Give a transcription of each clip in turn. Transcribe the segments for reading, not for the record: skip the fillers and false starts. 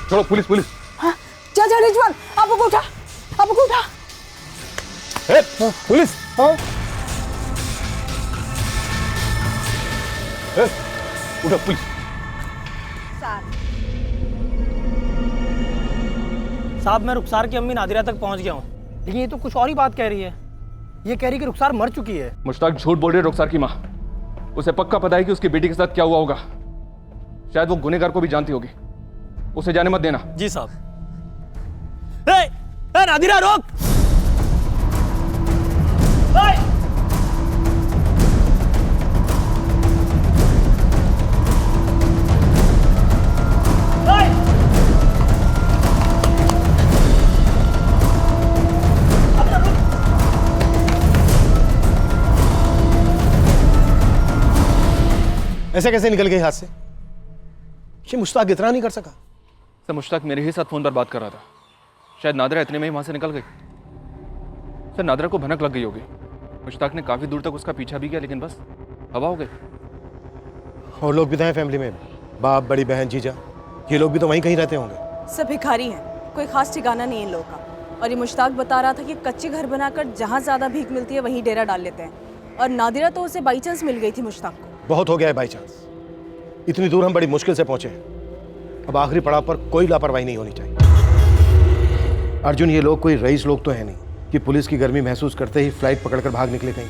चलो police police. हाँ, जा जा रिजवान, अबू को उठा, अबू को उठा। पुलिस। हाँ उठो पुलिस। साहब मैं रुखसार की अम्मी नादिरा तक पहुंच गया हूँ, लेकिन ये तो कुछ और ही बात कह रही है। ये कह रही कि रुखसार मर चुकी है। मुश्ताक झूठ बोल रही है रुखसार की माँ। उसे पक्का पता है कि उसकी बेटी के साथ क्या हुआ होगा। शायद वो गुनहगार को भी जानती होगी। उसे जाने मत देना। जी साहब। ए नादिरा रोक। ऐसे कैसे निकल गई हाथ से? ये मुश्ताक इतना नहीं कर सका। सर मुश्ताक मेरे ही साथ फोन पर बात कर रहा था। शायद नादिरा इतने में ही वहां से निकल गई। सर नादिरा को भनक लग गई होगी। मुश्ताक ने काफी दूर तक उसका पीछा भी किया, लेकिन बस हवा हो गई। और लोग भी तो हैं फैमिली में, बाप, बड़ी बहन, जीजा, ये लोग भी तो वहीं कहीं रहते होंगे। सब भिखारी हैं, कोई खास ठिकाना नहीं है इन लोगों का। और ये मुश्ताक बता रहा था कि कच्चे घर बनाकर जहाँ ज़्यादा भीख मिलती है वहीं डेरा डाल लेते हैं। और नादिरा तो उसे बाई चांस मिल गई थी मुश्ताक को। बहुत हो गया है बाई चांस। इतनी दूर हम बड़ी मुश्किल से पहुंचे हैं। अब आखिरी पड़ाव पर कोई लापरवाही नहीं होनी चाहिए। अर्जुन, ये लोग कोई रईस लोग तो है नहीं कि पुलिस की गर्मी महसूस करते ही फ्लाइट पकड़कर भाग निकले कहीं।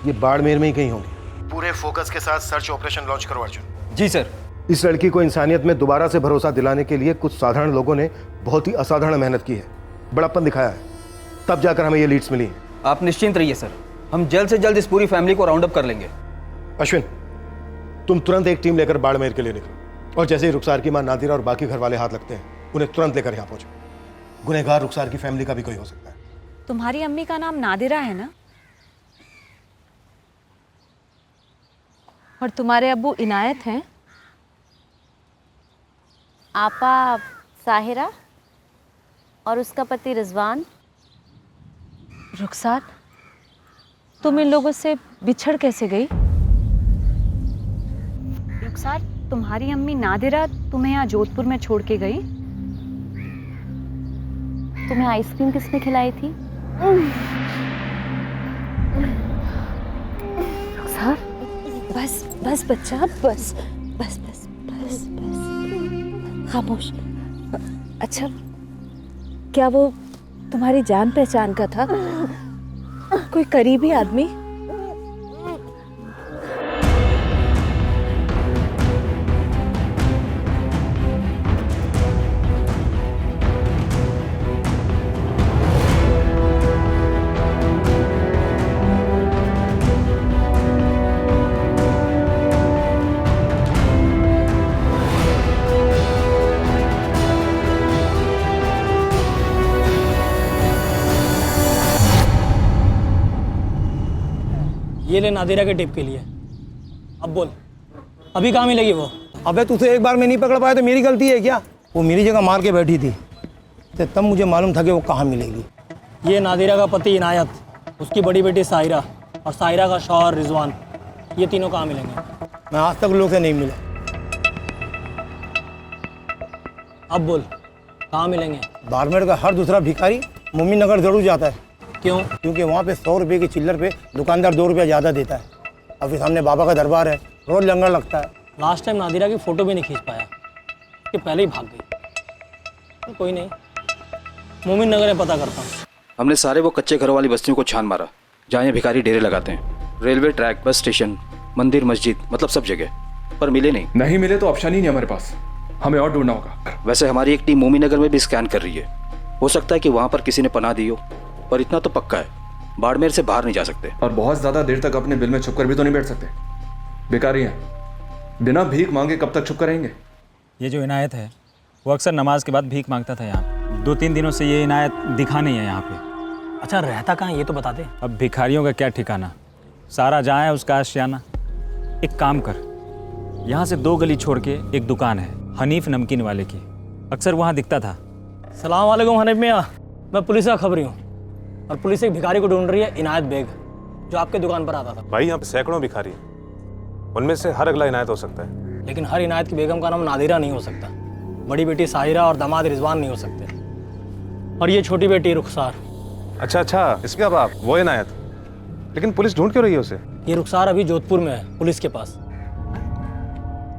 ये बाड़मेर में ही कहीं होंगे। पूरे फोकस के साथ सर्च ऑपरेशन लॉन्च करो अर्जुन। जी सर। इस लड़की को इंसानियत में दोबारा से भरोसा दिलाने के लिए कुछ साधारण लोगों ने बहुत ही असाधारण मेहनत की है, बड़प्पन दिखाया है, तब जाकर हमें ये लीड्स मिली। आप निश्चिंत रहिए सर, हम जल्द से जल्द इस पूरी फैमिली को राउंड अप कर लेंगे। अश्विन, तुम तुरंत एक टीम लेकर बाड़मेर के लिए निकलो, और जैसे ही रुखसार की मां नादिरा और बाकी घर वाले हाथ लगते हैं उन्हें तुरंत लेकर यहाँ पहुंचो। गुनहगार रुखसार की फैमिली का भी कोई हो सकता है। तुम्हारी अम्मी का नाम नादिरा है ना? और तुम्हारे अब्बू इनायत हैं? आपा साहिरा और उसका पति रिजवान। रुखसार, तुम इन लोगों से बिछड़ कैसे गई? रुखसार, तुम्हारी अम्मी नादिरा तुम्हें यहाँ जोधपुर में छोड़ के गई? तुम्हें आइसक्रीम किसने खिलाई थी? रुखसार, बस बस बच्चा, बस बस बस बस बस, खामोश। अच्छा, क्या वो तुम्हारी जान पहचान का था? कोई करीबी आदमी? ये ले नादिरा के टिप के लिए। अब बोल, अभी कहाँ मिलेगी वो? अबे तुझे एक बार में नहीं पकड़ पाया तो मेरी गलती है क्या? वो मेरी जगह मार के बैठी थी, तो तब मुझे मालूम था कि वो कहाँ मिलेगी। ये नादिरा का पति इनायत, उसकी बड़ी बेटी साहिरा और साहिरा का शौहर रिजवान, ये तीनों कहाँ मिलेंगे? मैं आज तक लोग से नहीं मिला। अब बोल, कहाँ मिलेंगे? बाड़मेर का हर दूसरा भिखारी मोमिन नगर जरूर जाता है। क्यों? क्योंकि वहाँ पे 100 रुपये की चिल्लर पे दुकानदार 2 रुपया ज़्यादा देता है। अभी सामने बाबा का दरबार है, रोज लंगर लगता है। लास्ट टाइम नादिरा की फ़ोटो भी नहीं खींच पाया कि पहले ही भाग गई। कोई नहीं, मोमिन नगर में पता करता हूँ। हमने सारे वो कच्चे घरों वाली बस्तियों को छान मारा जहाँ ये भिखारी डेरे लगाते हैं। रेलवे ट्रैक, बस स्टेशन, मंदिर, मस्जिद, मतलब सब जगह, पर मिले नहीं। नहीं मिले तो ऑप्शन ही नहीं हमारे पास, हमें और ढूंढना होगा। वैसे हमारी एक टीम मोमिन नगर में भी स्कैन कर रही है। हो सकता है कि वहाँ पर किसी ने पनाह दी हो, पर इतना तो पक्का है, बाड़मेर से बाहर नहीं जा सकते। और बहुत ज्यादा देर तक अपने बिल में छुप कर भी तो नहीं बैठ सकते। बेकारी हैं, बिना भीख मांगे कब तक छुप कर रहेंगे? ये जो इनायत है वो अक्सर नमाज के बाद भीख मांगता था यहाँ। 2-3 दिनों से ये इनायत दिखा नहीं है यहाँ पे। अच्छा, रहता कहाँ ये तो बता दे। अब भिखारियों का क्या ठिकाना, सारा जहाँ है उसका आशियाना। एक काम कर, यहाँ से 2 गली छोड़ के एक दुकान है हनीफ नमकीन वाले की, अक्सर वहाँ दिखता था। सलाम वालेकुम हनीफ मियाँ, मैं पुलिस का खबरी हूँ और पुलिस एक भिखारी को ढूंढ रही है, इनायत बेग, जो आपके दुकान पर आता था। भाई यहाँ पे सैकड़ों भिखारी हैं, उनमें से हर अगला इनायत हो सकता है। लेकिन हर इनायत की बेगम का नाम नादिरा नहीं हो सकता। बड़ी बेटी साहिरा और दामाद रिजवान नहीं हो सकते, और ये छोटी बेटी रुखसार। अच्छा अच्छा, इसका बाप वो इनायत। लेकिन पुलिस ढूंढ क्यों रही है उसे? ये रुखसार अभी जोधपुर में है, पुलिस के पास।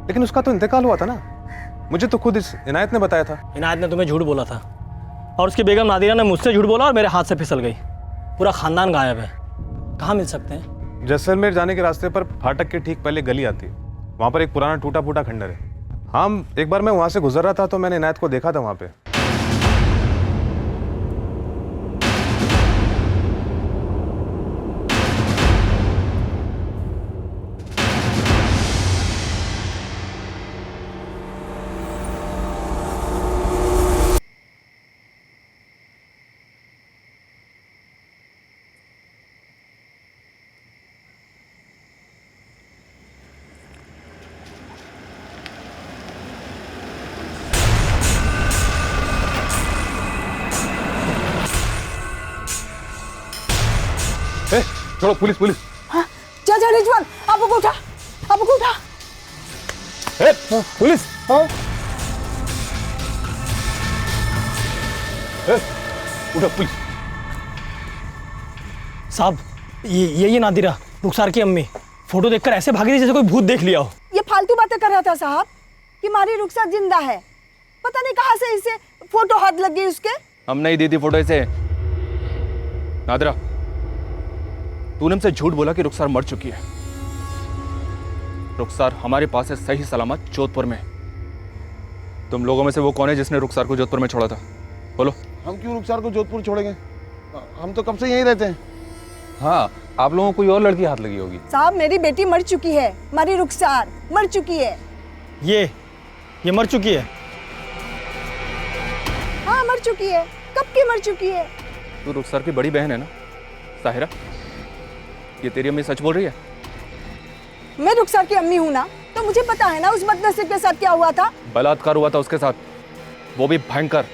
लेकिन उसका तो इंतकाल हुआ था ना, मुझे तो खुद इस इनायत ने बताया था। इनायत ने तुम्हें झूठ बोला था, और उसकी बेगम नादिरा ने मुझसे झूठ बोला और मेरे हाथ से फिसल गई। पूरा खानदान गायब है। कहाँ मिल सकते हैं? जैसलमेर जाने के रास्ते पर फाटक के ठीक पहले गली आती है, वहाँ पर एक पुराना टूटा फूटा खंडर है। हाँ, एक बार मैं वहाँ से गुजर रहा था तो मैंने इनायत को देखा था वहाँ पे। छोड़ो, पुलिस पुलिस। हाँ, जा रिजवान, अबू को उठा, अबू को उठा। पुलिस। उठो पुलिस। साहब, ये नादिरा, रुखसार की अम्मी, फोटो देखकर ऐसे भागी थी जैसे कोई भूत देख लिया हो। ये फालतू बातें कर रहा था साहब कि हमारी रुखसार जिंदा है। पता नहीं कहाँ से इसे फोटो हाथ लग गई उसके। हम नहीं दी थी फोटो इसे। नादिरा, तूने हमसे झूठ बोला कि रुखसार मर चुकी है। रुखसार हमारे पास है सही सलामत जोधपुर में। तुम लोगों में से वो कौन है जिसने रुखसार को जोधपुर में छोड़ा था? बोलो। हम क्यों रुखसार को जोधपुर छोड़ेंगे? हम तो कब से यहीं रहते हैं। हाँ, आप लोगों को कोई और लड़की हाथ लगी होगी। साहब, मेरी बेटी मर चुकी है, हमारी रुखसार मर चुकी है। ये मर चुकी है? हाँ, मर चुकी है। कब की मर चुकी है? तू रुखसार की बड़ी बहन है ना साहिरा? ये तेरी अम्मी सच बोल रही है? मैं रुखसार की अम्मी हूँ ना, तो मुझे पता है ना उस बदनसीब के साथ क्या हुआ था। बलात्कार हुआ था उसके साथ, वो भी भयंकर।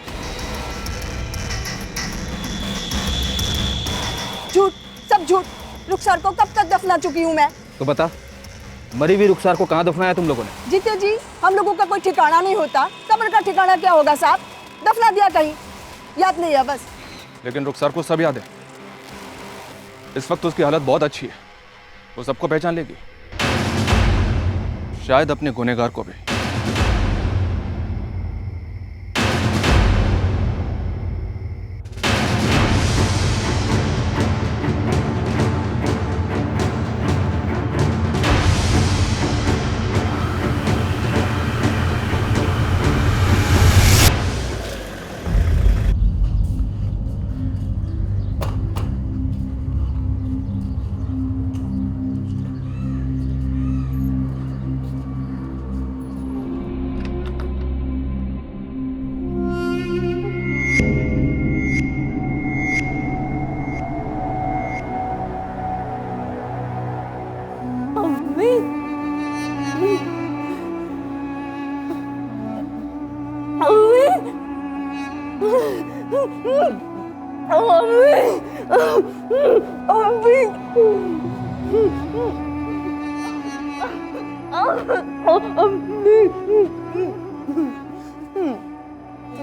झूठ, सब झूठ। रुखसार को कब तक दफना चुकी हूँ मैं। तो बता, मरी हुई रुखसार को कहाँ दफनाया तुम लोगों ने? जीते जी, हम लोगों का कोई ठिकाना नहीं होता। कब्र का ठिकाना क्या होगा साहब? दफना दिया कहीं, याद नहीं है बस। लेकिन रुखसार को सब याद है। इस वक्त उसकी हालत बहुत अच्छी है, वो सबको पहचान लेगी, शायद अपने गुनहगार को भी।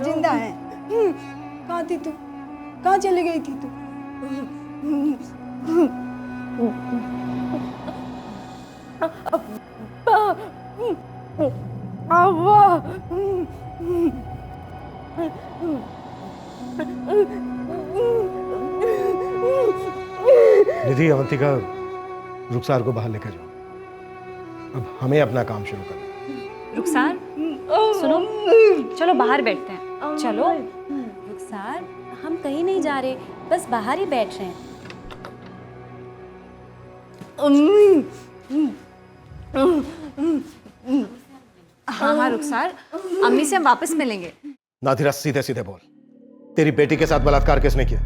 जिंदा है। कहाँ थी तू? कहाँ चली गई थी तू? निधि, अवंतिका, रुखसार को बाहर लेकर जाओ। अब हमें अपना काम शुरू करना है। रुखसार, सुनो, चलो बाहर बैठते हैं। चलो। रुखसार, हम कहीं नहीं जा रहे, बस बाहर ही बैठ रहे हैं। हाँ रुखसार, अम्मी से हम वापस मिलेंगे। नादिरा, सीधे सीधे बोल, तेरी बेटी के साथ बलात्कार किसने किया?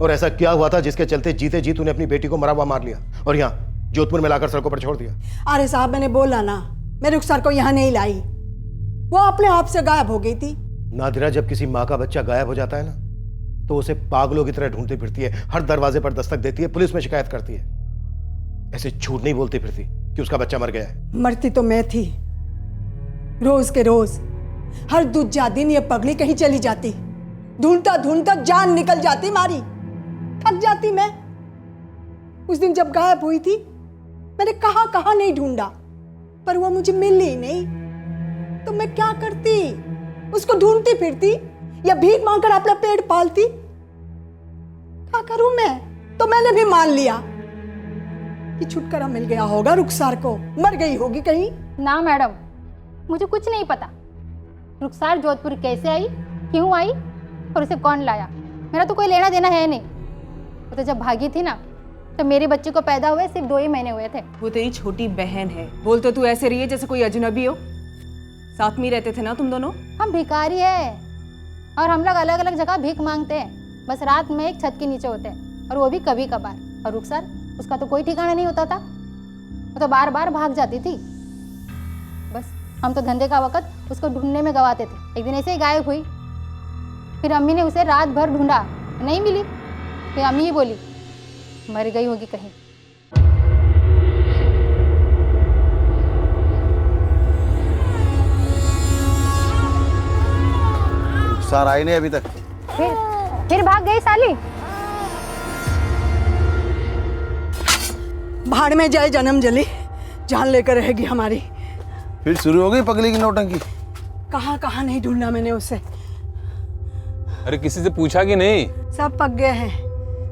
और ऐसा क्या हुआ था जिसके चलते जीते जी तूने अपनी बेटी को मरा हुआ मार लिया और यहाँ जोधपुर में लाकर सड़कों पर छोड़ दिया? अरे साहब, मैंने बोला ना, मैं रुखसार को यहाँ नहीं लाई, वो अपने आप से गायब हो गई थी। नादिरा, जब किसी माँ का बच्चा गायब हो जाता है ना, तो उसे पागलों की तरह ढूंढती फिरती है, हर दरवाजे पर दस्तक देती है, पुलिस में शिकायत करती है। ऐसे झूठ नहीं बोलती फिरती कि उसका बच्चा मर गया है। मरती तो मैं थी, रोज के रोज हर दूजा दिन ये पगली कहीं चली जाती, ढूंढता ढूंढता जान निकल जाती मारी, थक जाती मैं। उस दिन जब गायब हुई थी मैंने कहां कहां नहीं ढूंढा, पर वो मुझे मिली नहीं। तो मैं क्या करती? उसको ढूंढती फिरती या भीख मांगकर अपना पेट पालती? क्या करूं मैं? तो मैंने भी मान लिया कि छुटकारा मिल गया होगा रुखसार को, मर गई होगी कहीं। ना मैडम, मुझे कुछ नहीं पता रुखसार जोधपुर कैसे आई, क्यों आई और उसे कौन लाया। मेरा तो कोई लेना देना है नहीं। वो तो जब भागी थी ना, तो मेरे बच्चे को पैदा हुए सिर्फ 2 ही महीने हुए थे। वो तेरी छोटी बहन है। बोल तो तू ऐसे रही है जैसे कोई अजनबी हो। साथ में रहते थे ना तुम दोनों? हम भिखारी है और हम लोग अलग अलग जगह भीख मांगते हैं। बस रात में एक छत के नीचे होते हैं, और वो भी कभी कभार। और रुखसार, उसका तो कोई ठिकाना नहीं होता था। वो तो बार बार भाग जाती थी। बस हम तो धंधे का वक्त उसको ढूंढने में गवाते थे। एक दिन ऐसे ही गायब हुई। फिर अम्मी ने उसे रात भर ढूंढा, नहीं मिली। फिर अम्मी ही बोली मर गई होगी कहीं। रुखसार आई नहीं अभी तक। फिर भाग गई साली। भाड़ में जाए जन्म जली, जान लेकर रहेगी हमारी। फिर शुरू हो गई पगली की नौटंकी। कहां कहां नहीं ढूंढा मैंने उसे। अरे किसी से पूछा कि नहीं? सब पक गए हैं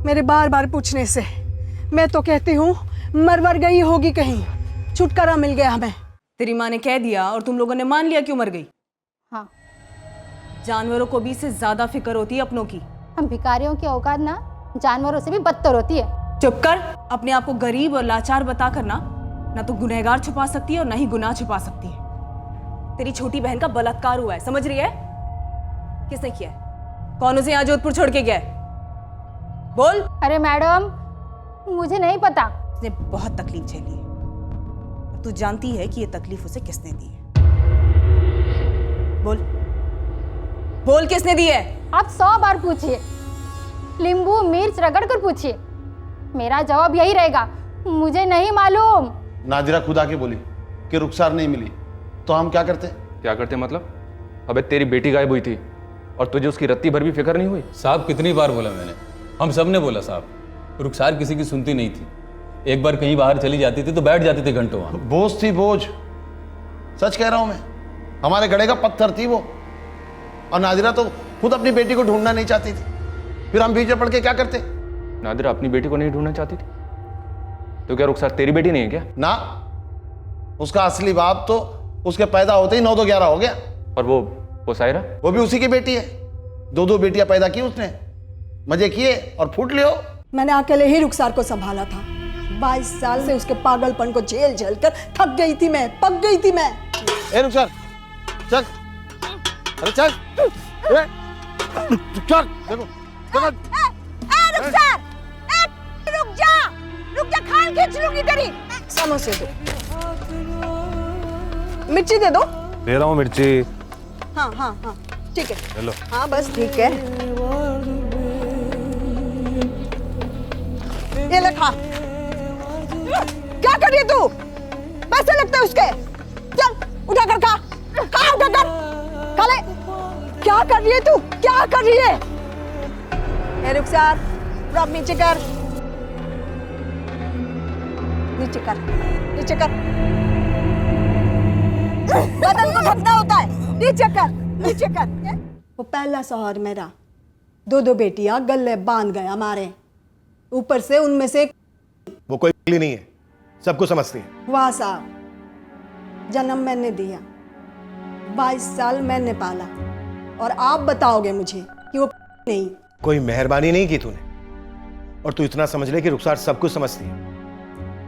मेरे बार बार पूछने से। मैं तो कहती हूँ मर गई होगी कहीं, छुटकारा मिल गया हमें। तेरी माँ ने कह दिया और तुम लोगों ने मान लिया क्यों मर गई? हाँ, जानवरों को भी इससे ज्यादा फिक्र होती है अपनों की। हम भिखारियों की औकात ना जानवरों से भी बदतर होती है। चुप कर। अपने आप को गरीब और लाचार बता कर ना तो गुनहगार छुपा सकती है और ना ही गुनाह छुपा सकती है। तेरी छोटी बहन का बलात्कार हुआ है, समझ रही है? किसने किया है? कौन उसे यहाँ जोधपुर छोड़ के गया है? बोल। अरे मैडम, मुझे नहीं पता। उसने बहुत तकलीफ झेली है। तू जानती है कि ये तकलीफ उसे किसने दी है? बोल बोल, किसने दी है? आप 100 बार पूछिए, नींबू मिर्च रगड़ कर पूछिए, मेरा जवाब यही रहेगा, मुझे नहीं मालूम। नादिरा खुद आके बोली कि रुखसार नहीं मिली, तो हम क्या करते? क्या करते मतलब? अबे तेरी बेटी गायब हुई थी और तुझे उसकी रत्ती भर भी फिक्र नहीं हुई? साहब कितनी बार बोला मैंने, हम सब ने बोला साहब, रुखसार किसी की सुनती नहीं थी। एक बार कहीं बाहर चली जाती थी तो बैठ जाती थी घंटों वहां। बोझ थी, बोझ। सच कह रहा हूं मैं, हमारे गड़े का पत्थर थी वो। और नादिरा तो खुद अपनी बेटी को ढूंढना नहीं चाहती थी, फिर हम बीच में पड़ के क्या करते? नादिरा अपनी बेटी को नहीं ढूंढना चाहती थी तो क्या रुखसार तेरी बेटी नहीं है क्या? ना, उसका असली बाप तो उसके पैदा होते ही 9-11 हो गया। और वो सायरा, वो भी उसी की बेटी है। 2 बेटियां पैदा की उसने, मजे किए और फूट लियो। मैंने अकेले ही रुखसार को संभाला था। 22 साल से उसके पागलपन को झेल झेल कर थक गई थी मैं, पक गई थी मैं। ए रुखसार, चल, अरे चल, चल, देखो, रुखसार, रुक जा, खाल खींच लूंगी तेरी। समोसे दो, मिर्ची दे दो। दे रहा हूँ मिर्ची। हाँ, ठीक है। चलो। हाँ बस ठीक है, ये ले खा। क्या कर रही है तू? पैसे लगते हैं उसके। चल उठा कर खा, उठा कर खा ले। क्या कर रही है तू? क्या कर रही है? ए रुखसार, रॉक नीचे कर, नीचे कर, नीचे कर। बदन को ढकना होता है, नीचे कर, नीचे कर। वो पहला शौहर मेरा 2 बेटियां गले बांध गया हमारे ऊपर से, उनमें से वो कोई पगली नहीं है, सबको समझती है। वाह साहब, जन्म मैंने दिया, 22 साल मैंने पाला, और आप बताओगे मुझे कि वो नहीं? कोई मेहरबानी नहीं की तूने, और तू इतना समझ ले कि रुखसार सब कुछ समझती है,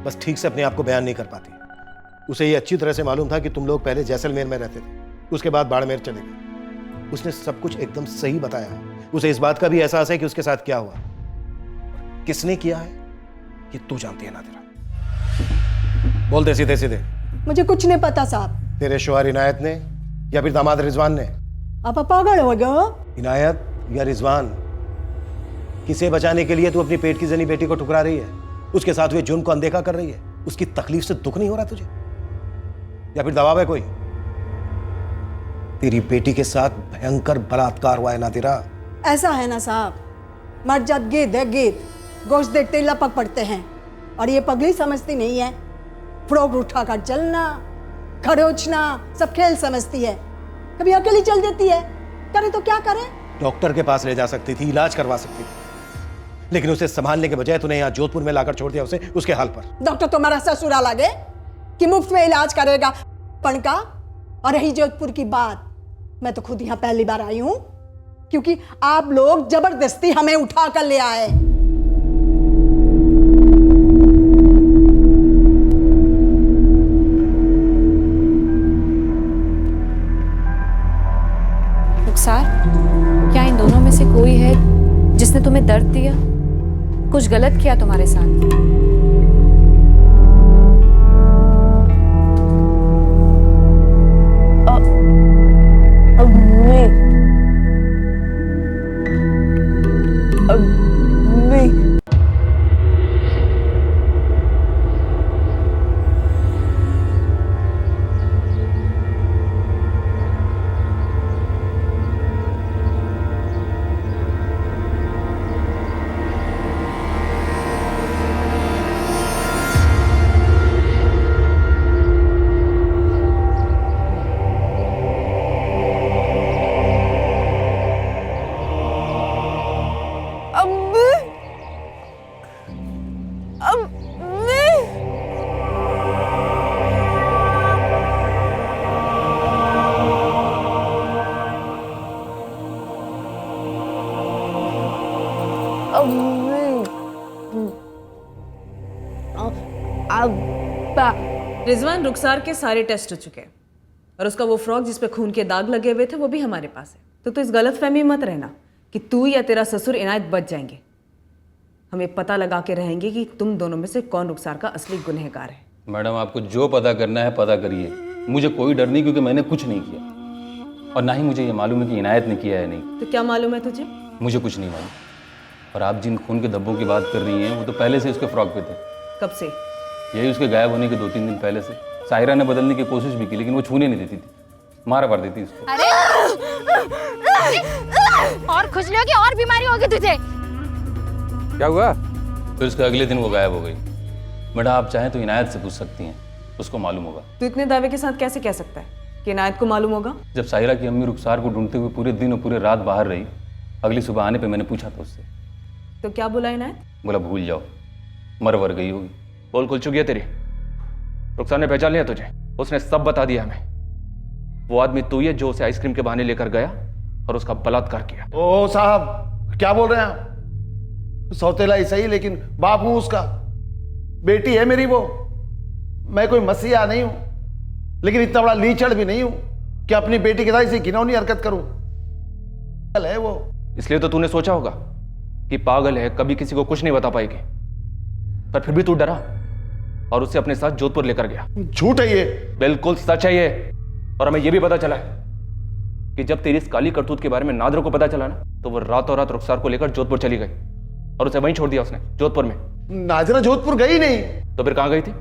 बस ठीक से अपने आप को बयान नहीं कर पाती। उसे ये अच्छी तरह से मालूम था कि तुम लोग पहले जैसलमेर में रहते थे, उसके बाद बाड़मेर चले गए। उसने सब कुछ एकदम सही बताया। उसे इस बात का भी एहसास है कि उसके साथ क्या हुआ, किसने किया है, ये तू जानती है नादिरा। बोल दे सीधे सीधे। मुझे कुछ नहीं पता साहब। तेरे शौहर इनायत ने या फिर दामाद रिजवान ने? आप पागल हो गए? इनायत या रिजवान, किसे बचाने के लिए तू अपनी पेट की जनी बेटी को ठुकरा रही है, उसके साथ हुए जुर्म को अनदेखा कर रही है? उसकी तकलीफ से दुख नहीं हो रहा तुझे, या फिर दबाव है कोई? तेरी बेटी के साथ भयंकर बलात्कार हुआ है नादिरा। ऐसा है ना साहब, मर्जात गिद्ध है गिद्ध, गोश्त देखते ही लपक पड़ते हैं। और ये पगली समझती नहीं है, फ्रॉक उठाकर चलना, खरोचना सब खेल समझती है। कभी अकेली चल देती है, करे तो क्या करे। डॉक्टर के पास ले जा सकती थी, इलाज करवा सकती थी, लेकिन उसे संभालने के बजाय तूने यहाँ जोधपुर में लाकर छोड़ दिया उसे उसके हाल पर। डॉक्टर तुम्हारा ससुराल लगे कि मुफ्त में इलाज करेगा पण का। और रही जोधपुर की बात, मैं तो खुद यहाँ पहली बार आई हूं क्योंकि आप लोग जबरदस्ती हमें उठा कर ले आए। रुखसार, क्या इन दोनों में से कोई है जिसने तुम्हें दर्द दिया, कुछ गलत किया तुम्हारे साथ? रिजवान, रुखसार के सारे टेस्ट हो चुके हैं और उसका वो फ्रॉक जिस पे खून के दाग लगे हुए थे वो भी हमारे पास है। तो इस गलत फहमी मत रहना कि तू या तेरा ससुर इनायत बच जाएंगे। हमें पता लगा के रहेंगे कि तुम दोनों में से कौन रुखसार का असली गुनहगार है। मैडम, आपको जो पता करना है पता करिए, मुझे कोई डर नहीं क्योंकि मैंने कुछ नहीं किया और ना ही मुझे ये मालूम है कि इनायत ने किया है नहीं। तो क्या मालूम है तुझे? मुझे कुछ नहीं मालूम। और आप जिन खून के धब्बों की बात कर रही हैं वो तो पहले से उसके फ्रॉक पे थे। कब से? यही उसके गायब होने के 2-3 दिन पहले से। साहिरा ने बदलने की कोशिश भी की लेकिन वो छूने नहीं देती थी, मारा पड़ देती उसको। अरे और खुजली होगी और बीमारी होगी तुझे। क्या हुआ? फिर उसके अगले दिन वो गायब हो गई। मैडम, आप चाहें तो इनायत से पूछ सकती हैं, उसको मालूम होगा। तू इतने दावे के साथ कैसे कह सकता है कि इनायत को मालूम होगा? जब साहिरा की अम्मी रुखसार को ढूंढते हुए पूरे दिन और पूरे रात बाहर रही, अगली सुबह आने पे मैंने पूछा था उससे। तो क्या बोला इनायत? बोला भूल जाओ, मर वर गई होगी। पोल खुल चुकी है तेरी। रुखसार ने पहचान लिया तुझे, उसने सब बता दिया हमें। वो आदमी तू ही है जो उसे आइसक्रीम के बहाने लेकर गया और उसका बलात्कार किया। ओ साहब, क्या बोल रहे हैं आप? सौतेला ही सही लेकिन बाप हूं उसका। बेटी है मेरी वो। मैं कोई मसीहा नहीं हूं लेकिन इतना बड़ा लीचड़ भी नहीं हूं कि अपनी बेटी के साथ ऐसी घिनौनी हरकत करूं। पागल है वो। इसलिए तो तूने सोचा होगा कि पागल है, कभी किसी को कुछ नहीं बता पाएगी, पर फिर भी तू डरा और उसे अपने साथ जोधपुर लेकर गया। झूठ है ये। बिल्कुल सच है ये। और हमें यह भी पता चला है कि जब तेरी इस काली करतूत के बारे में नादरा को पता चला ना, तो वो रातों रात रुखसार को लेकर जोधपुर चली गई और उसे वहीं छोड़ दिया उसने, जोधपुर में। नादिरा जोधपुर गई नहीं। तो फिर कहां गई थी?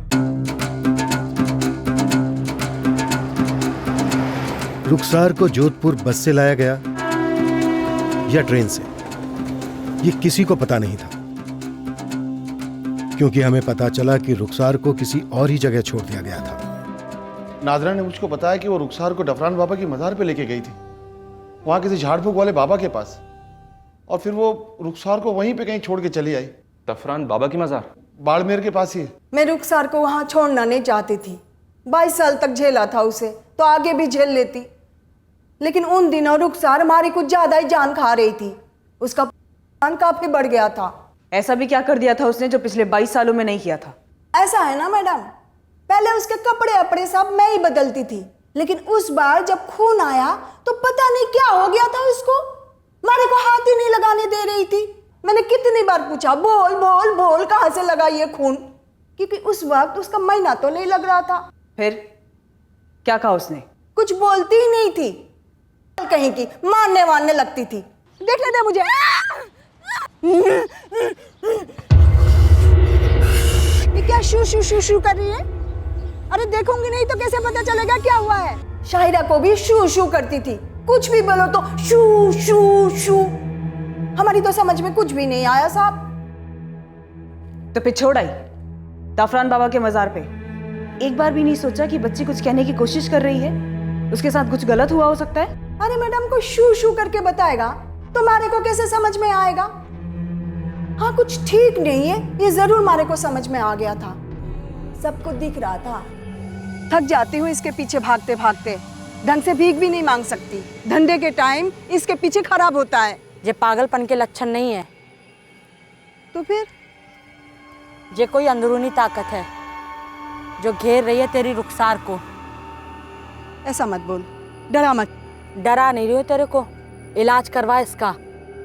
रुखसार को जोधपुर बस से लाया गया या ट्रेन से, ये किसी को पता नहीं था, क्योंकि हमें पता चला कि रुखसार को किसी और ही जगह छोड़ दिया गया था। नादिरा ने मुझको बताया कि वो रुखसार को डफरान बाबा की मज़ार पे लेके गई थी, वहां किसी झाड़ फूक वाले बाबा के पास, और फिर वो रुखसार को वहीं पे कहीं छोड़ के चली आई। डफरान बाबा की मज़ार? बाड़मेर के पास ही। मैं रुखसार को वहां छोड़ना नहीं चाहती थी। 22 साल तक झेला था उसे, तो आगे भी झेल लेती, लेकिन उन दिनों रुखसार हमारी कुछ ज्यादा ही जान खा रही थी। उसका जान काफी बढ़ गया था। ऐसा भी क्या कर दिया था उसने जो पिछले 22 सालों में नहीं किया था? ऐसा है ना मैडम, पहले उसके कपड़े अपड़े सब मैं ही बदलती थी, लेकिन उस बार जब खून आया तो पता नहीं क्या हो गया था उसको, मारे को हाथ ही नहीं लगाने दे रही थी। मैंने कितनी बार पूछा, बोल बोल बोल कहां से लगा ये खून, क्योंकि उस वक्त उसका महीना तो नहीं लग रहा था। फिर क्या कहा उसने? कुछ बोलती ही नहीं थी, कहीं की मारने वारने लगती थी। देख लेते मुझे। ये क्या शू शू शू शू कर रही है? अरे देखूंगी नहीं तो कैसे पता चलेगा क्या हुआ है? शाहिरा को भी शू शू करती थी, कुछ भी बोलो तो शू शू शू। हमारी तो समझ में कुछ भी नहीं आया साहब। तो फिर छोड़ आई जाफरान बाबा के मजार पे। एक बार भी नहीं सोचा कि बच्ची कुछ कहने की कोशिश कर रही है, उसके साथ कुछ गलत हुआ हो सकता है? अरे मैडम को शू शू करके बताएगा तो मारे को कैसे समझ में आएगा? हाँ कुछ ठीक नहीं है, ये जरूर मारे को समझ में आ गया था, सबको दिख रहा था। थक जाती हूँ इसके पीछे भागते भागते, ढंग से भीख भी नहीं मांग सकती। धंधे के टाइम इसके पीछे खराब होता है। ये पागलपन के लक्षण नहीं है, तो फिर ये कोई अंदरूनी ताकत है जो घेर रही है तेरी रुखसार को। ऐसा मत बोल, डरा मत। डरा नहीं रही हो तेरे को, इलाज करवा इसका,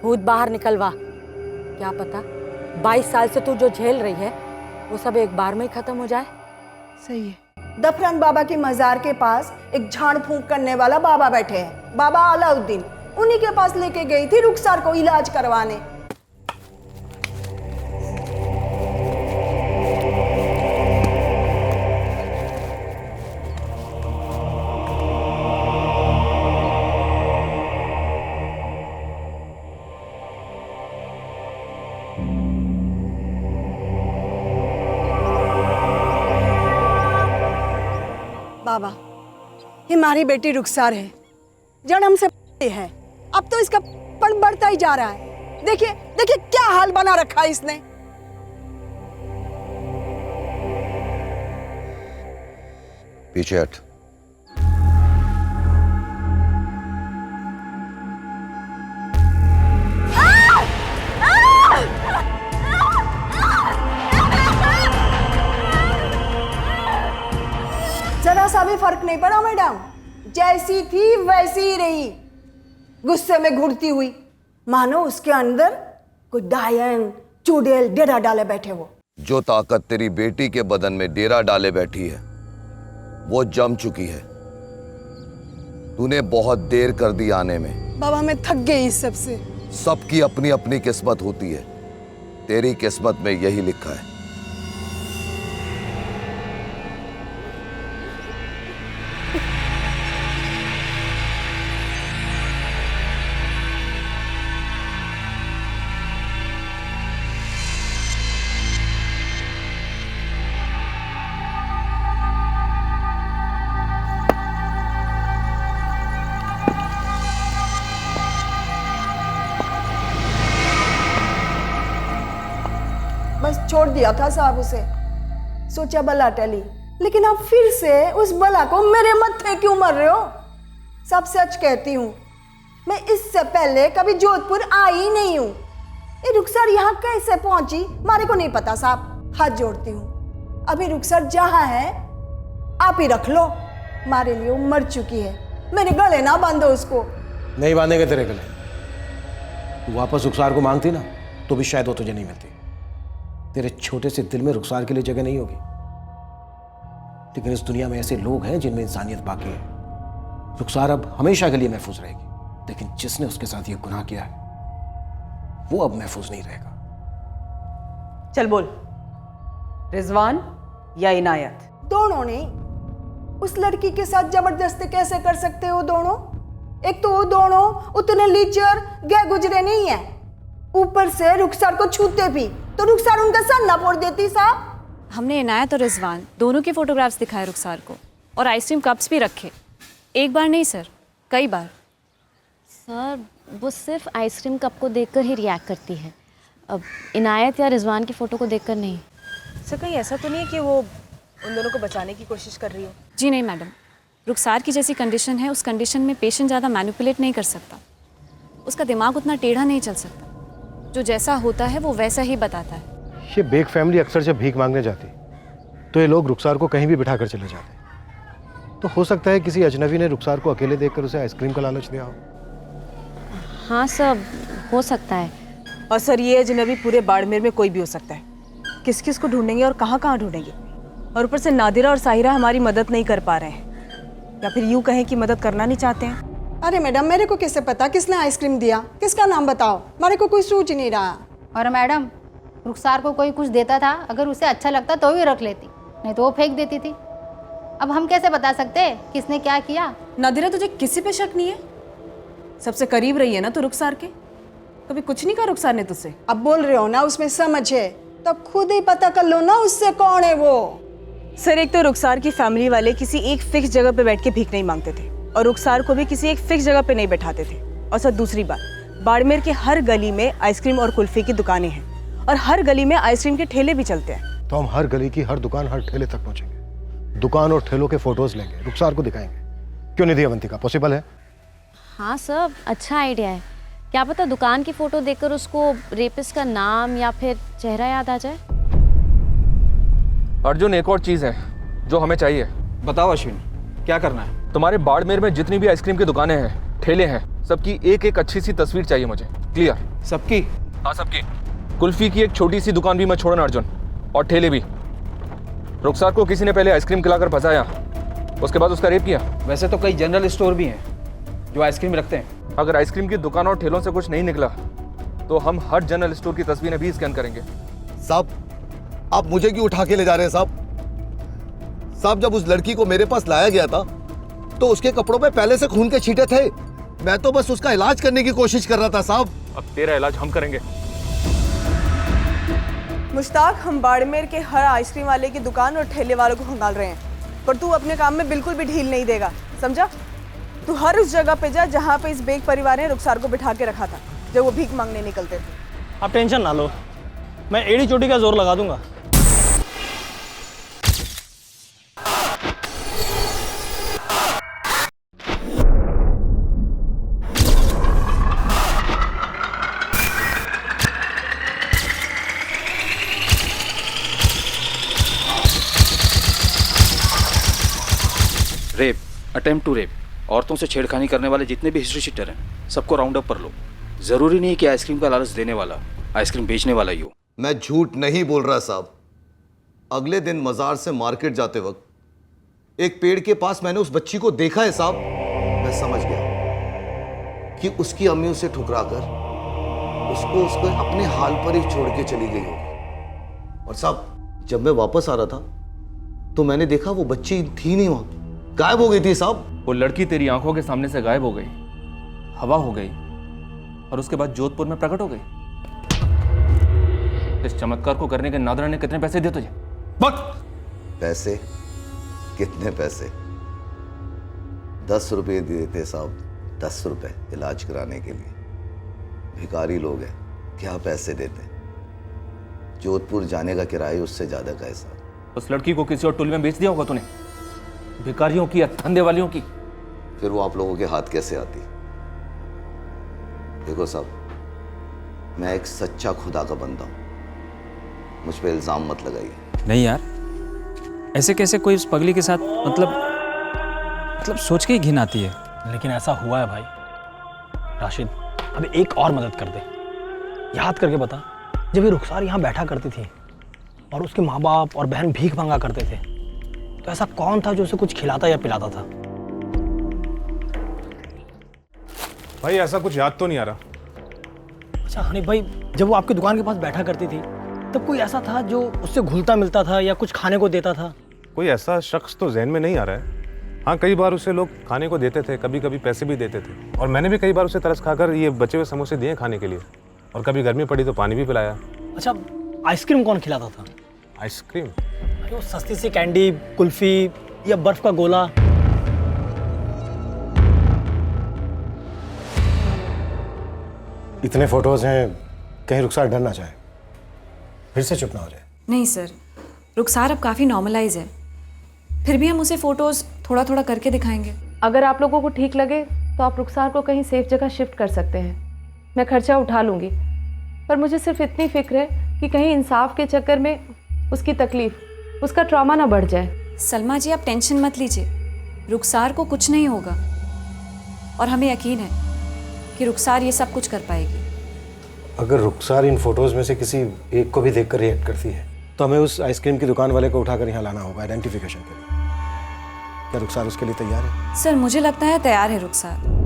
भूत बाहर निकलवा। क्या पता 22 साल से तू जो झेल रही है वो सब एक बार में ही खत्म हो जाए। सही है। दफरान बाबा के मजार के पास एक झाड़ फूंक करने वाला बाबा बैठे हैं, बाबा अलाउद्दीन। उन्हीं के पास लेके गई थी रुखसार को इलाज करवाने। बाबा, ये हमारी बेटी रुखसार है, जन्म से है, अब तो इसका पण बढ़ता ही जा रहा है। देखिए देखिए क्या हाल बना रखा है इसने। पीछे हट। जरा सा भी फर्क नहीं पड़ा मैडम, जैसी थी वैसी ही रही, गुस्से में घुरती हुई, मानो उसके अंदर कोई डायन चुड़ैल डेरा डाले बैठे। वो जो ताकत तेरी बेटी के बदन में डेरा डाले बैठी है वो जम चुकी है। तूने बहुत देर कर दी आने में। बाबा मैं थक गई इस सब से। सबकी अपनी अपनी किस्मत होती है, तेरी किस्मत में यही लिखा है। बस छोड़ दिया था साहब उसे, सोचा बला टली, लेकिन अब फिर से उस बला को मेरे मत्थे क्यों मर रहे हो? सब सच कहती हूँ, मैं इससे पहले कभी जोधपुर आई नहीं हूँ। ये रुखसर यहाँ कैसे पहुंची मारे को नहीं पता साहब। हाथ जोड़ती हूँ, अभी रुखसर जहाँ है आप ही रख लो, मारे लिए मर चुकी है, मेरे गले ना बांधो उसको। नहीं बांधेंगे तेरे गले। तू वापस रुखसार को मांगती ना तो भी शायद वो तुझे नहीं मिलती। तेरे छोटे से दिल में रुखसार के लिए जगह नहीं होगी, लेकिन इस दुनिया में ऐसे लोग हैं जिनमें इंसानियत बाकी है। रुखसार अब हमेशा के लिए महफूज रहेगी, लेकिन जिसने उसके साथ ये गुनाह किया है वो अब महफूज नहीं रहेगा। चल बोल, रिजवान या इनायत? दोनों ने। उस लड़की के साथ जबरदस्ती कैसे कर सकते हो दोनों? एक तो वो दोनों उतने लीचर गए गुजरे नहीं है, ऊपर से रुखसार को छूते भी तो रुखसार उनका सर ना फोड़ देती साहब। हमने इनायत और रिजवान दोनों के फोटोग्राफ्स दिखाए रुखसार को, और आइसक्रीम कप्स भी रखे। एक बार नहीं सर, कई बार। सर वो सिर्फ आइसक्रीम कप को देखकर ही रिएक्ट करती है, अब इनायत या रिजवान की फ़ोटो को देखकर नहीं। सर कहीं ऐसा तो नहीं है कि वो उन दोनों को बचाने की कोशिश कर रही हो? जी नहीं मैडम, रुखसार की जैसी कंडीशन है, उस कंडीशन में पेशेंट ज़्यादा मैनिपुलेट नहीं कर सकता, उसका दिमाग उतना टेढ़ा नहीं चल सकता, जो जैसा होता है वो वैसा ही बताता है। ये बेग फैमिली अक्सर जब भीख मांगने जाती तो ये लोग रुखसार को कहीं भी बिठा कर चले जाते, तो हो सकता है किसी अजनबी ने रुखसार को अकेले देखकर उसे आइसक्रीम का लालच दिया हो। हाँ सर, हो सकता है। और सर ये अजनबी पूरे बाड़मेर में कोई भी हो सकता है, किस किस को ढूंढेंगे और कहाँ कहाँ ढूंढेंगे? और ऊपर से नादिरा और साहिरा हमारी मदद नहीं कर पा रहे हैं, या फिर यूँ कहें कि मदद करना नहीं चाहते हैं। अरे मैडम मेरे को कैसे पता किसने आइसक्रीम दिया, किसका नाम बताओ, मेरे को कोई सूझ नहीं रहा। और मैडम रुखसार को कोई कुछ देता था, अगर उसे अच्छा लगता तो भी रख लेती, नहीं तो वो फेंक देती थी। अब हम कैसे बता सकते किसने क्या किया? नादिरा, तुझे किसी पे शक नहीं है? सबसे करीब रही है ना तो रुखसार के, कभी कुछ नहीं कहा रुखसार ने तुझसे? अब बोल रहे हो ना उसमें समझ है, तो खुद ही पता कर लो ना उससे कौन है वो। सर, एक तो रुखसार की फैमिली वाले किसी एक फिक्स जगह पे बैठ के भीख नहीं मांगते थे और रुखसार को भी किसी एक फिक्स जगह पे नहीं बैठाते थे। और सर दूसरी बात, बाड़मेर के हर गली में आइसक्रीम और कुल्फी की दुकानें हैं और हर गली में आइसक्रीम के ठेले भी चलते हैं। तो हम हर गली की हर दुकान, हर ठेले तक पहुंचेंगे, दुकान और ठेलों के फोटोज लेंगे, रुखसार को दिखाएंगे। क्यों नहीं दिया अवंतिका? पॉसिबल है? हाँ सर, अच्छा आइडिया है। क्या पता दुकान की फ़ोटो देखकर उसको रेपिस्ट का नाम या फिर चेहरा याद आ जाए। अर्जुन, एक और चीज़ है जो हमें चाहिए। बताओ अश्विन, क्या करना है? तुम्हारे बाड़मेर में जितनी भी आइसक्रीम की दुकानें हैं, ठेले हैं, सबकी एक एक अच्छी सी तस्वीर चाहिए मुझे। क्लियर? सबकी? हाँ सबकी। कुल्फी की एक छोटी सी दुकान भी मत छोड़ना अर्जुन, और ठेले भी। रुखसार को किसी ने पहले आइसक्रीम खिलाकर फंसाया, उसके बाद उसका रेप किया। वैसे तो कई जनरल स्टोर भी हैं जो आइसक्रीम रखते हैं। अगर आइसक्रीम की दुकान और ठेलों से कुछ नहीं निकला तो हम हर जनरल स्टोर की तस्वीरें भी स्कैन करेंगे। साहब, आप मुझे क्यों उठा के ले जा रहे हैं साहब? साहब, जब उस लड़की को मेरे पास लाया गया था तो उसके कपड़ों पे पहले से खून के छींटे थे। मैं तो बस उसका इलाज करने की कोशिश कर रहा था साहब। अब तेरा इलाज हम करेंगे। मुश्ताक, हम बाड़मेर के हर आइसक्रीम वाले की दुकान और ठेले वालों को खंगाल रहे हैं, पर तू अपने काम में बिल्कुल भी ढील नहीं देगा, समझा? तू हर उस जगह पे जा जहाँ पे इस बेग परिवार ने रुखसार को बिठा के रखा था जब वो भीख मांगने निकलते थे। आप टेंशन ना लो, मैं एड़ी चोटी का जोर लगा दूंगा। रेप, अटेम्प्ट टू रेप, औरतों से छेड़खानी करने वाले जितने भी हिस्ट्री शीटर हैं सबको राउंड अप कर लो। जरूरी नहीं कि आइसक्रीम का लालच देने वाला आइसक्रीम बेचने वाला ही हो। मैं झूठ नहीं बोल रहा साहब। अगले दिन मजार से मार्केट जाते वक्त एक पेड़ के पास मैंने उस बच्ची को देखा है साहब। मैं समझ गया कि उसकी अम्मी उसे ठुकराकर उसको अपने हाल पर ही छोड़ के चली गई होगी। और साहब, जब मैं वापस आ रहा था तो मैंने देखा वो बच्ची थी नहीं, वहां गायब हो गई थी साहब। वो लड़की तेरी आंखों के सामने से गायब हो गई, हवा हो गई और उसके बाद जोधपुर में प्रकट हो गई। इस चमत्कार को करने के नादरा ने कितने पैसे दिए तुझे? पैसे? कितने पैसे? 10 रुपये दिए थे साहब, 10 रुपए इलाज कराने के लिए। भिखारी लोग हैं, क्या पैसे देते? जोधपुर जाने का किराया उससे ज्यादा का है साहब। उस लड़की को किसी और टोली में बेच दिया होगा तूने, भिखारियों की या धंधे वालियों की। फिर वो आप लोगों के हाथ कैसे आती? देखो साहब, मैं एक सच्चा खुदा का बंदा हूं, मुझ पे इल्जाम मत लगाइए। नहीं यार, ऐसे कैसे कोई उस पगली के साथ, मतलब सोच के ही घिन आती है। लेकिन ऐसा हुआ है भाई। राशिद, अब एक और मदद कर दे। याद करके बता, जब ये रुखसार यहाँ बैठा करती थी और उसके माँ बाप और बहन भीख मांगा करते थे, तो ऐसा कौन था जो उसे कुछ खिलाता या पिलाता था? भाई ऐसा कुछ याद तो नहीं आ रहा। अच्छा हनी भाई, जब वो आपकी दुकान के पास बैठा करती थी तब कोई ऐसा था जो उससे घुलता मिलता था या कुछ खाने को देता था? कोई ऐसा शख्स तो जहन में नहीं आ रहा है। हाँ, कई बार उसे लोग खाने को देते थे, कभी कभी पैसे भी देते थे, और मैंने भी कई बार उसे तरस खाकर ये बचे हुए समोसे दिए खाने के लिए, और कभी गर्मी पड़ी तो पानी भी पिलाया। अच्छा, आइसक्रीम कौन खिलाता था? आइसक्रीम? वो सस्ती सी कैंडी, कुल्फी या बर्फ का गोला? इतने फोटोज हैं, कहीं रुखसार डर ना जाए, फिर से चुप ना हो जाए। नहीं सर, रुखसार अब काफ़ी नॉर्मलाइज है, फिर भी हम उसे फ़ोटोज़ थोड़ा थोड़ा करके दिखाएंगे। अगर आप लोगों को ठीक लगे तो आप रुखसार को कहीं सेफ जगह शिफ्ट कर सकते हैं। मैं खर्चा उठा लूँगी, पर मुझे सिर्फ इतनी फिक्र है कि कहीं इंसाफ के चक्कर में उसकी तकलीफ़, उसका ट्रॉमा ना बढ़ जाए। सलमा जी, आप टेंशन मत लीजिए, रुखसार को कुछ नहीं होगा और हमें यकीन है कि रुखसार ये सब कुछ कर पाएगी। अगर रुखसार इन फोटोज में से किसी एक को भी देखकर रिएक्ट करती है तो हमें उस आइसक्रीम की दुकान वाले को उठाकर यहाँ लाना होगा आइडेंटिफिकेशन के लिए। क्या रुखसार उसके लिए तैयार है? सर, मुझे लगता है तैयार है रुखसार।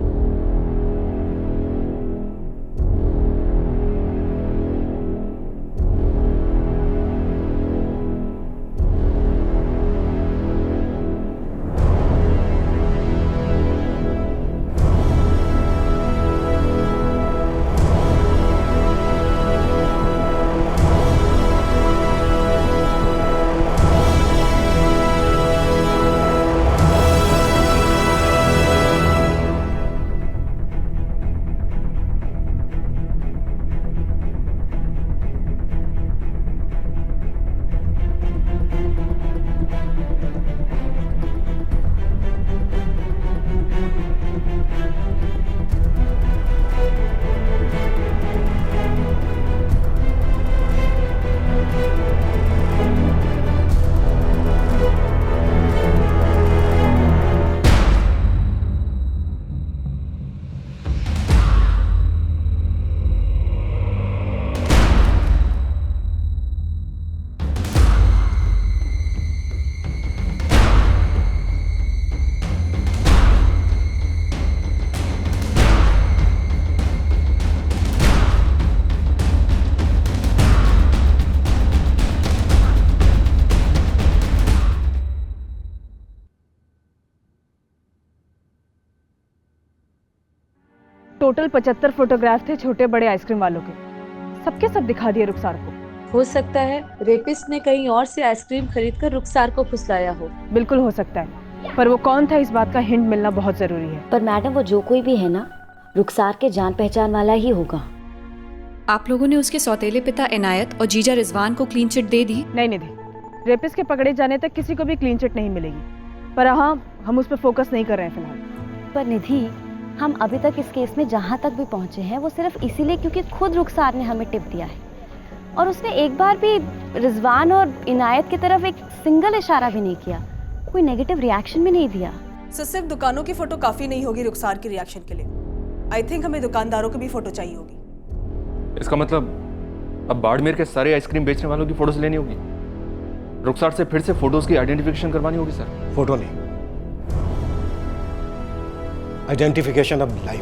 टोटल 75 फोटोग्राफ थे छोटे बड़े आइसक्रीम वालों के, सबके सब दिखा दिए रुखसार को। हो सकता है रेपिस्ट ने कहीं और से आइसक्रीम खरीदकर रुखसार को फुसलाया हो। बिल्कुल हो सकता है, पर वो कौन था इस बात का हिंट मिलना बहुत जरूरी है। पर मैडम वो जो कोई भी है ना, रुखसार के जान पहचान वाला ही होगा। आप लोगों ने उसके सौतेले पिता इनायत और जीजा रिजवान को क्लीन चिट दे दी? नहीं निधि, रेपिस्ट के पकड़े जाने तक किसी को भी क्लीन चिट नहीं मिलेगी, पर हाँ हम उस पर फोकस नहीं कर रहे हैं फिलहाल। पर निधि, हम अभी तक इस केस में जहाँ तक भी पहुँचे हैं वो सिर्फ इसीलिए क्योंकि खुद रुखसार ने हमें टिप दिया है, और उसने एक बार भी रिजवान और इनायत की तरफ एक सिंगल इशारा भी नहीं किया, कोई नेगेटिव रिएक्शन भी नहीं दिया। सो सिर्फ दुकानों की फोटो काफी नहीं होगी रुखसार के रिएक्शन के लिए। आई थिंक हमें दुकानदारों की भी फोटो चाहिए होगी। इसका मतलब अब बाड़मेर के सारे आइसक्रीम बेचने वालों की फोटोज लेनी होगी, रुखसार से फिर से फोटोज की आइडेंटिफिकेशन करवानी होगी सर। फोटो नहीं, आइडेंटिफिकेशन अब लाइव।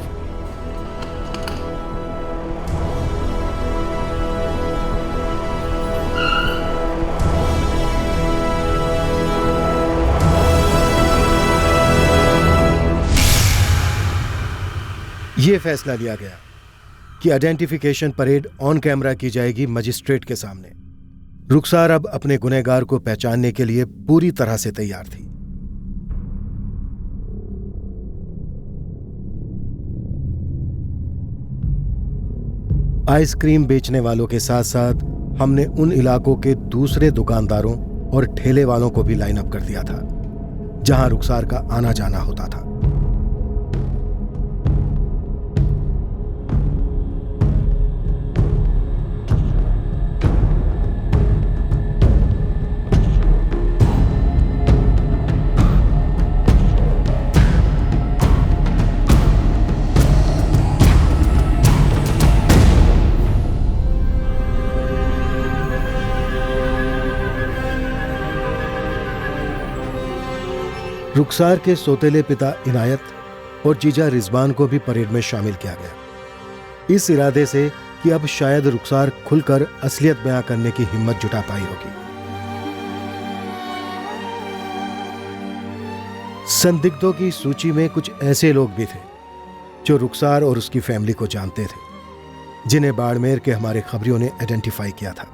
यह फैसला लिया गया कि आइडेंटिफिकेशन परेड ऑन कैमरा की जाएगी मजिस्ट्रेट के सामने। रुखसार अब अपने गुनहगार को पहचानने के लिए पूरी तरह से तैयार थी। आइसक्रीम बेचने वालों के साथ साथ हमने उन इलाकों के दूसरे दुकानदारों और ठेले वालों को भी लाइन अप कर दिया था जहां रुखसार का आना जाना होता था। रुखसार के सौतेले पिता इनायत और जीजा रिजवान को भी परेड में शामिल किया गया, इस इरादे से कि अब शायद रुखसार खुलकर असलियत बयां करने की हिम्मत जुटा पाई होगी। संदिग्धों की सूची में कुछ ऐसे लोग भी थे जो रुखसार और उसकी फैमिली को जानते थे, जिन्हें बाड़मेर के हमारे खबरियों ने आइडेंटिफाई किया था।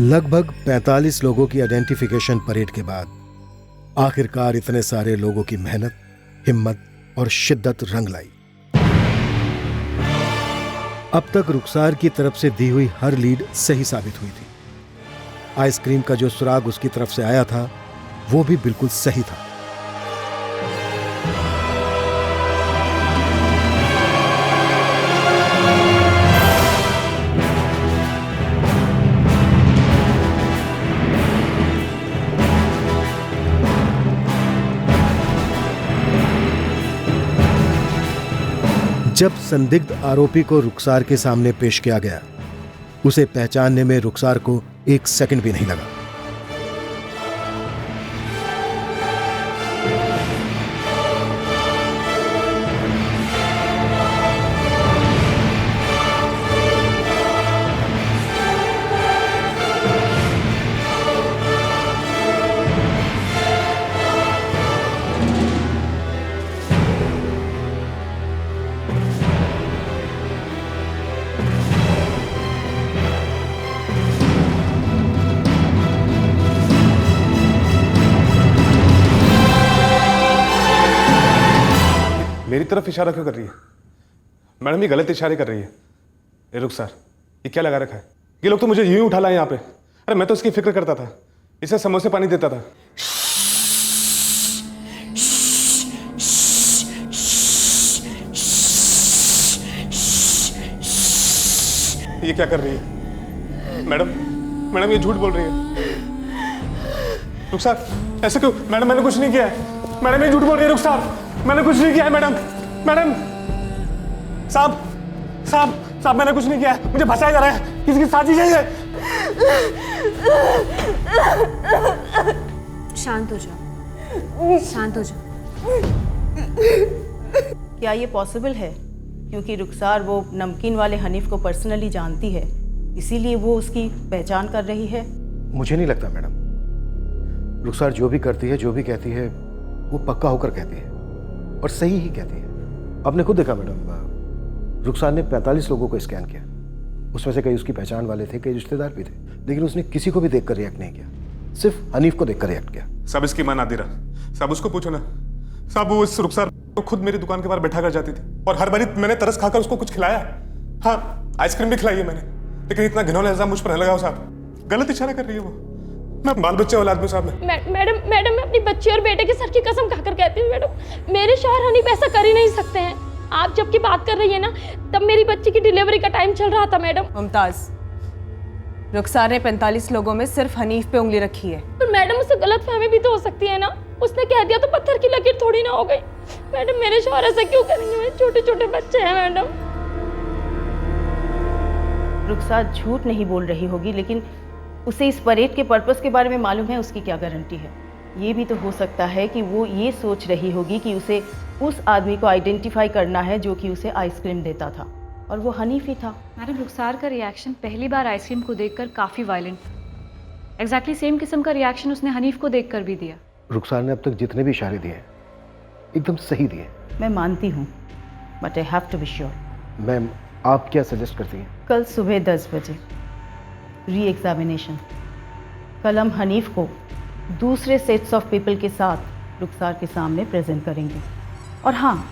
लगभग 45 लोगों की आइडेंटिफिकेशन परेड के बाद आखिरकार इतने सारे लोगों की मेहनत, हिम्मत और शिद्दत रंग लाई। अब तक रुखसार की तरफ से दी हुई हर लीड सही साबित हुई थी। आइसक्रीम का जो सुराग उसकी तरफ से आया था वो भी बिल्कुल सही था। जब संदिग्ध आरोपी को रुखसार के सामने पेश किया गया, उसे पहचानने में रुखसार को एक सेकंड भी नहीं लगा। मेरी तरफ इशारा क्यों कर रही है मैडम? ये गलत इशारे कर रही है। ए रुखसार, ये क्या लगा रखा है? ये लोग तो मुझे यूं ही उठा लाए यहाँ पे। अरे मैं तो इसकी फिक्र करता था, इसे समोसे पानी देता था। ये क्या कर रही है मैडम? मैडम ये झूठ बोल रही है। रुखसार ऐसे क्यों? मैडम मैंने कुछ नहीं किया है। मैडम ये झूठ बोल रही है। रुखसार मैंने कुछ नहीं किया है। मैडम मैडम साहब साहब साहब मैंने कुछ नहीं किया है। मुझे फंसाया जा रहा है, किसी की साजिश है ये। शांत हो जाओ, शांत हो जाओ। क्या ये पॉसिबल है? क्योंकि रुखसार वो नमकीन वाले हनीफ को पर्सनली जानती है, इसीलिए वो उसकी पहचान कर रही है। मुझे नहीं लगता मैडम। रुखसार जो भी करती है, जो भी कहती है, वो पक्का होकर कहती है और सही ही कहती है। आपने खुद देखा मैडम, रुखसार ने 45 लोगों को स्कैन किया। उसमें से कई उसकी पहचान वाले थे, कई रिश्तेदार भी थे, लेकिन उसने किसी को भी देखकर रिएक्ट नहीं किया, सिर्फ हनीफ को देखकर रिएक्ट किया। सब इसकी मां नादिरा, सब उसको पूछो ना। सब वो इस रुखसार को खुद मेरी दुकान के बाहर बैठा कर जाती थी और हर बारी मैंने तरस खाकर उसको कुछ खिलाया। हाँ, आइसक्रीम भी खिलाई है मैंने, लेकिन इतना घिनौना इल्जाम मुझ पर न लगाओ साहब। गलत इशारा कर रही है वो। मैं बाल बच्चे औलाद में साहब में। मैडम मैं अपनी बच्ची और बेटे के सर की कसम खाकर कहती हूँ मैडम, मेरे शौहर हनीफ ऐसा कर ही नहीं सकते हैं। आप जबकि बात कर रही है ना, तब मेरी बच्ची की डिलीवरी का टाइम चल रहा था मैडम। मुमताज, रुखसार ने 45 लोगों में सिर्फ हनीफ पे उंगली रखी है। पर मैडम उससे गलतफहमी भी तो हो सकती है ना, उसने कह दिया तो पत्थर की लकीर थोड़ी ना हो गई। मैडम मेरे शौहर ऐसा क्यों करेंगे? मेरे छोटे छोटे बच्चे हैं मैडम। रुखसार झूठ नहीं बोल रही होगी, लेकिन उसे इस परेड के पर्पस के बारे में मालूम है, उसकी क्या गारंटी है? ये भी तो हो सकता है कि वो ये सोच रही होगी कि उसे उस आदमी को आइडेंटिफाई करना है जो कि उसे आइसक्रीम देता था, और वो हनीफ ही था। मैडम, रुखसार का रिएक्शन पहली बार आइसक्रीम को देखकर काफ़ी वायलेंट था। एग्जैक्टली सेम किस्म का रिएक्शन उसने हनीफ को देखकर भी दिया। रुखसार ने अब तक जितने भी इशारे दिए एकदम सही दिए। मैं मानती हूँ, but I have to be sure. Ma'am, आप क्या सजेस्ट करती हैं? कल सुबह 10 बजे री एग्जामिनेशन। कल हम हनीफ को दूसरे सेट्स ऑफ पीपल के साथ रुखसार के सामने प्रेजेंट करेंगे। और हाँ,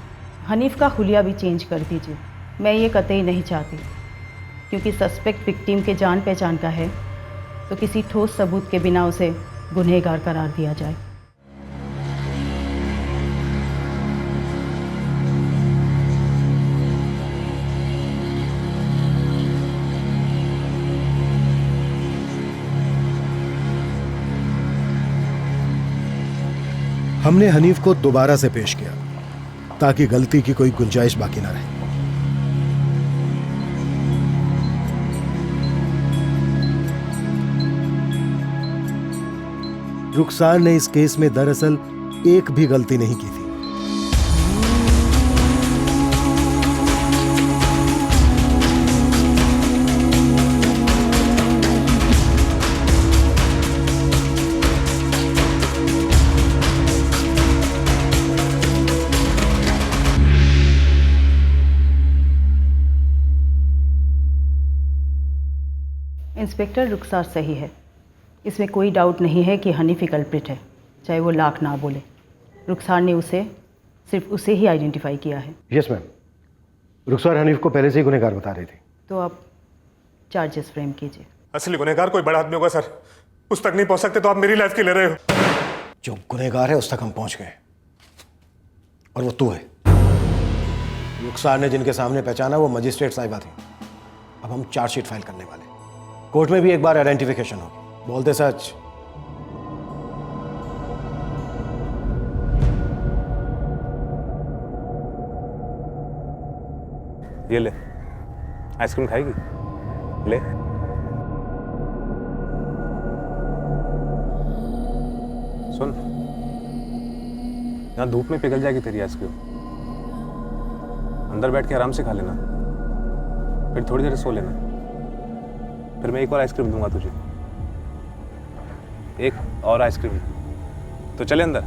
हनीफ का हुलिया भी चेंज कर दीजिए। मैं ये कतई नहीं चाहती, क्योंकि सस्पेक्ट विक्टिम के जान पहचान का है, तो किसी ठोस सबूत के बिना उसे गुनहगार करार दिया जाए। हमने हनीफ को दोबारा से पेश किया ताकि गलती की कोई गुंजाइश बाकी ना रहे। रुखसार ने इस केस में दरअसल एक भी गलती नहीं की थी। इंस्पेक्टर, रुखसार सही है। इसमें कोई डाउट नहीं है कि हनीफ ही कल्प्रिट है, चाहे वो लाख ना बोले। रुखसार ने सिर्फ उसे ही आइडेंटिफाई किया है। यस मैम, रुखसार हनीफ को पहले से ही गुनहगार बता रही थी। तो आप चार्जेस फ्रेम कीजिए। असली गुनहगार कोई बड़ा आदमी होगा सर, उस तक नहीं पहुंच सकते तो आप मेरी लाइफ की ले रहे हो। जो गुनहगार है उस तक हम पहुंच गए, और वो तू है। रुखसार ने जिनके सामने पहचाना वो मजिस्ट्रेट साहिबा थी। अब हम चार्जशीट फाइल करने वाले। कोर्ट में भी एक बार आइडेंटिफिकेशन होगी। बोलते सच। ये ले, आइसक्रीम खाएगी? ले। सुन, यहां धूप में पिघल जाएगी तेरी आइसक्रीम। अंदर बैठ के आराम से खा लेना, फिर थोड़ी देर सो लेना, फिर मैं एक और आइसक्रीम दूंगा तुझे। एक और आइसक्रीम। तो चले अंदर।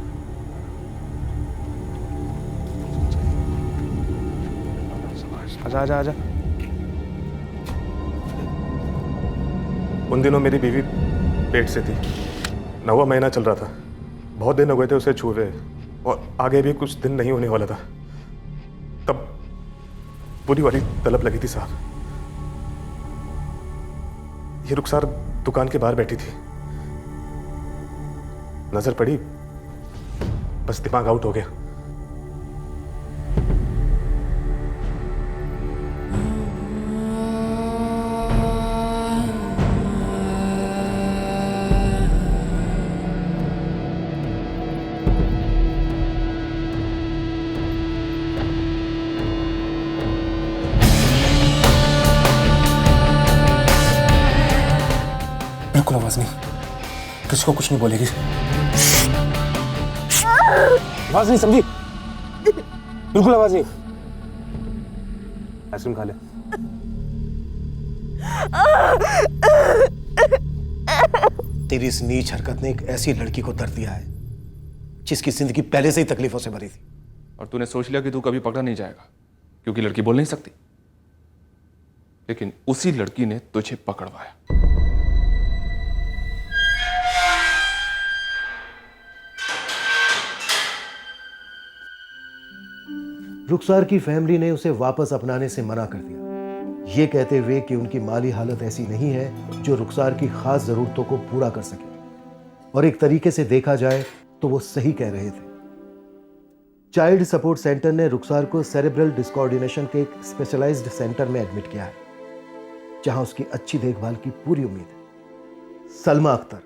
आजा आजा आजा। उन दिनों मेरी बीवी पेट से थी, 9वां महीना चल रहा था। बहुत दिन हो गए थे उसे छुए, और आगे भी कुछ दिन नहीं होने वाला था। तब बुरी वाली तलब लगी थी साहब। ये रुखसार दुकान के बाहर बैठी थी, नजर पड़ी, बस दिमाग आउट हो गया। बिल्कुल आवाज नहीं, किसी को कुछ नहीं बोलेगी। आवाज नहीं समझी? बिल्कुल आवाज नहीं। आइसक्रीम खा ले। तेरी इस नीच हरकत ने एक ऐसी लड़की को दर्द दिया है जिसकी जिंदगी पहले से ही तकलीफों से भरी थी। और तूने सोच लिया कि तू कभी पकड़ा नहीं जाएगा क्योंकि लड़की बोल नहीं सकती, लेकिन उसी लड़की ने तुझे पकड़वाया। रुखसार की फैमिली ने उसे वापस अपनाने से मना कर दिया, ये कहते हुए कि उनकी माली हालत ऐसी नहीं है जो रुखसार की खास जरूरतों को पूरा कर सके। और एक तरीके से देखा जाए तो वो सही कह रहे थे। चाइल्ड सपोर्ट सेंटर ने रुखसार को सेरेब्रल डिसकोऑर्डिनेशन के एक स्पेशलाइज्ड सेंटर में एडमिट किया है, जहां उसकी अच्छी देखभाल की पूरी उम्मीद है। सलमा अख्तर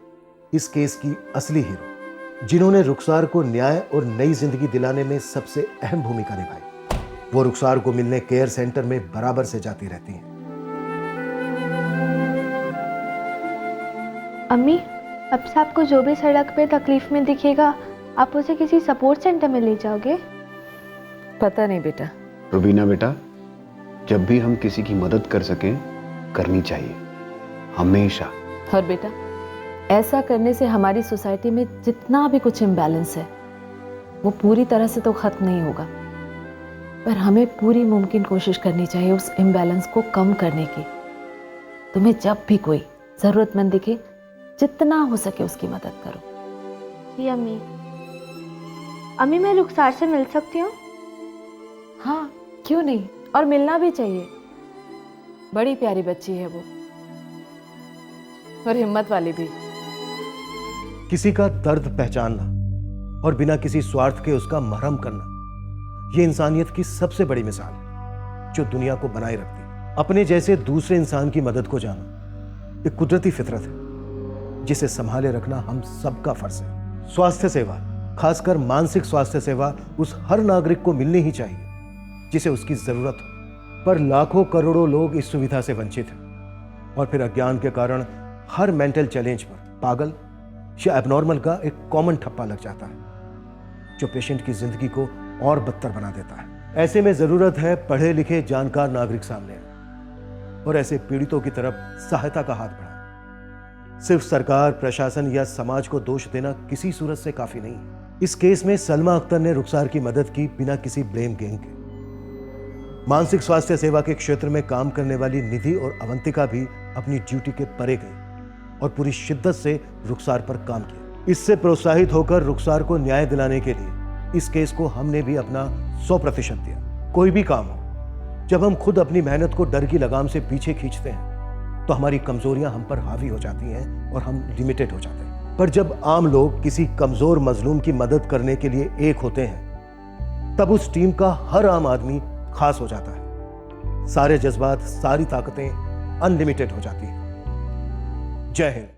इस केस की असली हीरो, जिन्होंने रुखसार को न्याय और नई जिंदगी दिलाने में सबसे अहम भूमिका निभाई। वो रुखसार को मिलने केयर सेंटर में बराबर से जाती रहती हैं। अम्मी, अब से आपको जो भी सड़क पे तकलीफ में दिखेगा आप उसे किसी सपोर्ट सेंटर में ले जाओगे? पता नहीं बेटा। रुबीना बेटा, जब भी हम किसी की मदद कर सकें करनी चाहिए, हमेशा। और बेटा, ऐसा करने से हमारी सोसाइटी में जितना भी कुछ इम्बैलेंस है वो पूरी तरह से तो खत्म नहीं होगा, पर हमें पूरी मुमकिन कोशिश करनी चाहिए उस इम्बैलेंस को कम करने की। तुम्हें जब भी कोई ज़रूरतमंद दिखे, जितना हो सके उसकी मदद करो। जी अम्मी। अम्मी, मैं रुखसार से मिल सकती हूँ? हाँ, क्यों नहीं, और मिलना भी चाहिए। बड़ी प्यारी बच्ची है वो, और हिम्मत वाली भी। किसी का दर्द पहचानना और बिना किसी स्वार्थ के उसका मरहम करना, यह इंसानियत की सबसे बड़ी मिसाल है जो दुनिया को बनाए रखती है। अपने जैसे दूसरे इंसान की मदद को जाना एक कुदरती फितरत है जिसे संभाले रखना हम सबका फर्ज है। स्वास्थ्य सेवा, खासकर मानसिक स्वास्थ्य सेवा, उस हर नागरिक को मिलनी ही चाहिए जिसे उसकी जरूरत हो, पर लाखों करोड़ों लोग इस सुविधा से वंचित हैं और फिर अज्ञान के कारण हर मेंटल चैलेंज पर पागल या एबनॉर्मल का एक कॉमन ठप्पा लग जाता है जो पेशेंट की जिंदगी को और बदतर बना देता है। ऐसे में जरूरत है पढ़े लिखे जानकार नागरिक सामने आए और ऐसे पीड़ितों की तरफ सहायता का हाथ बढ़ाएं। सिर्फ सरकार, प्रशासन या समाज को दोष देना किसी सूरत से काफी नहीं है। इस केस में सलमा अख्तर ने रुखसार की मदद की बिना किसी ब्लेम गेम के। मानसिक स्वास्थ्य सेवा के क्षेत्र में काम करने वाली निधि और अवंतिका भी अपनी ड्यूटी के परे गई और पूरी शिद्दत से रुखसार पर काम किया। इससे प्रोत्साहित होकर रुखसार को न्याय दिलाने के लिए इस केस को हमने भी अपना 100% दिया। कोई भी काम हो, जब हम खुद अपनी मेहनत को डर की लगाम से पीछे खींचते हैं तो हमारी कमजोरियां हम पर हावी हो जाती हैं और हम लिमिटेड हो जाते हैं। पर जब आम लोग किसी कमजोर मजलूम की मदद करने के लिए एक होते हैं, तब उस टीम का हर आम आदमी खास हो जाता है। सारे जज्बात, सारी ताकतें अनलिमिटेड हो जाती हैं। जय हिंद।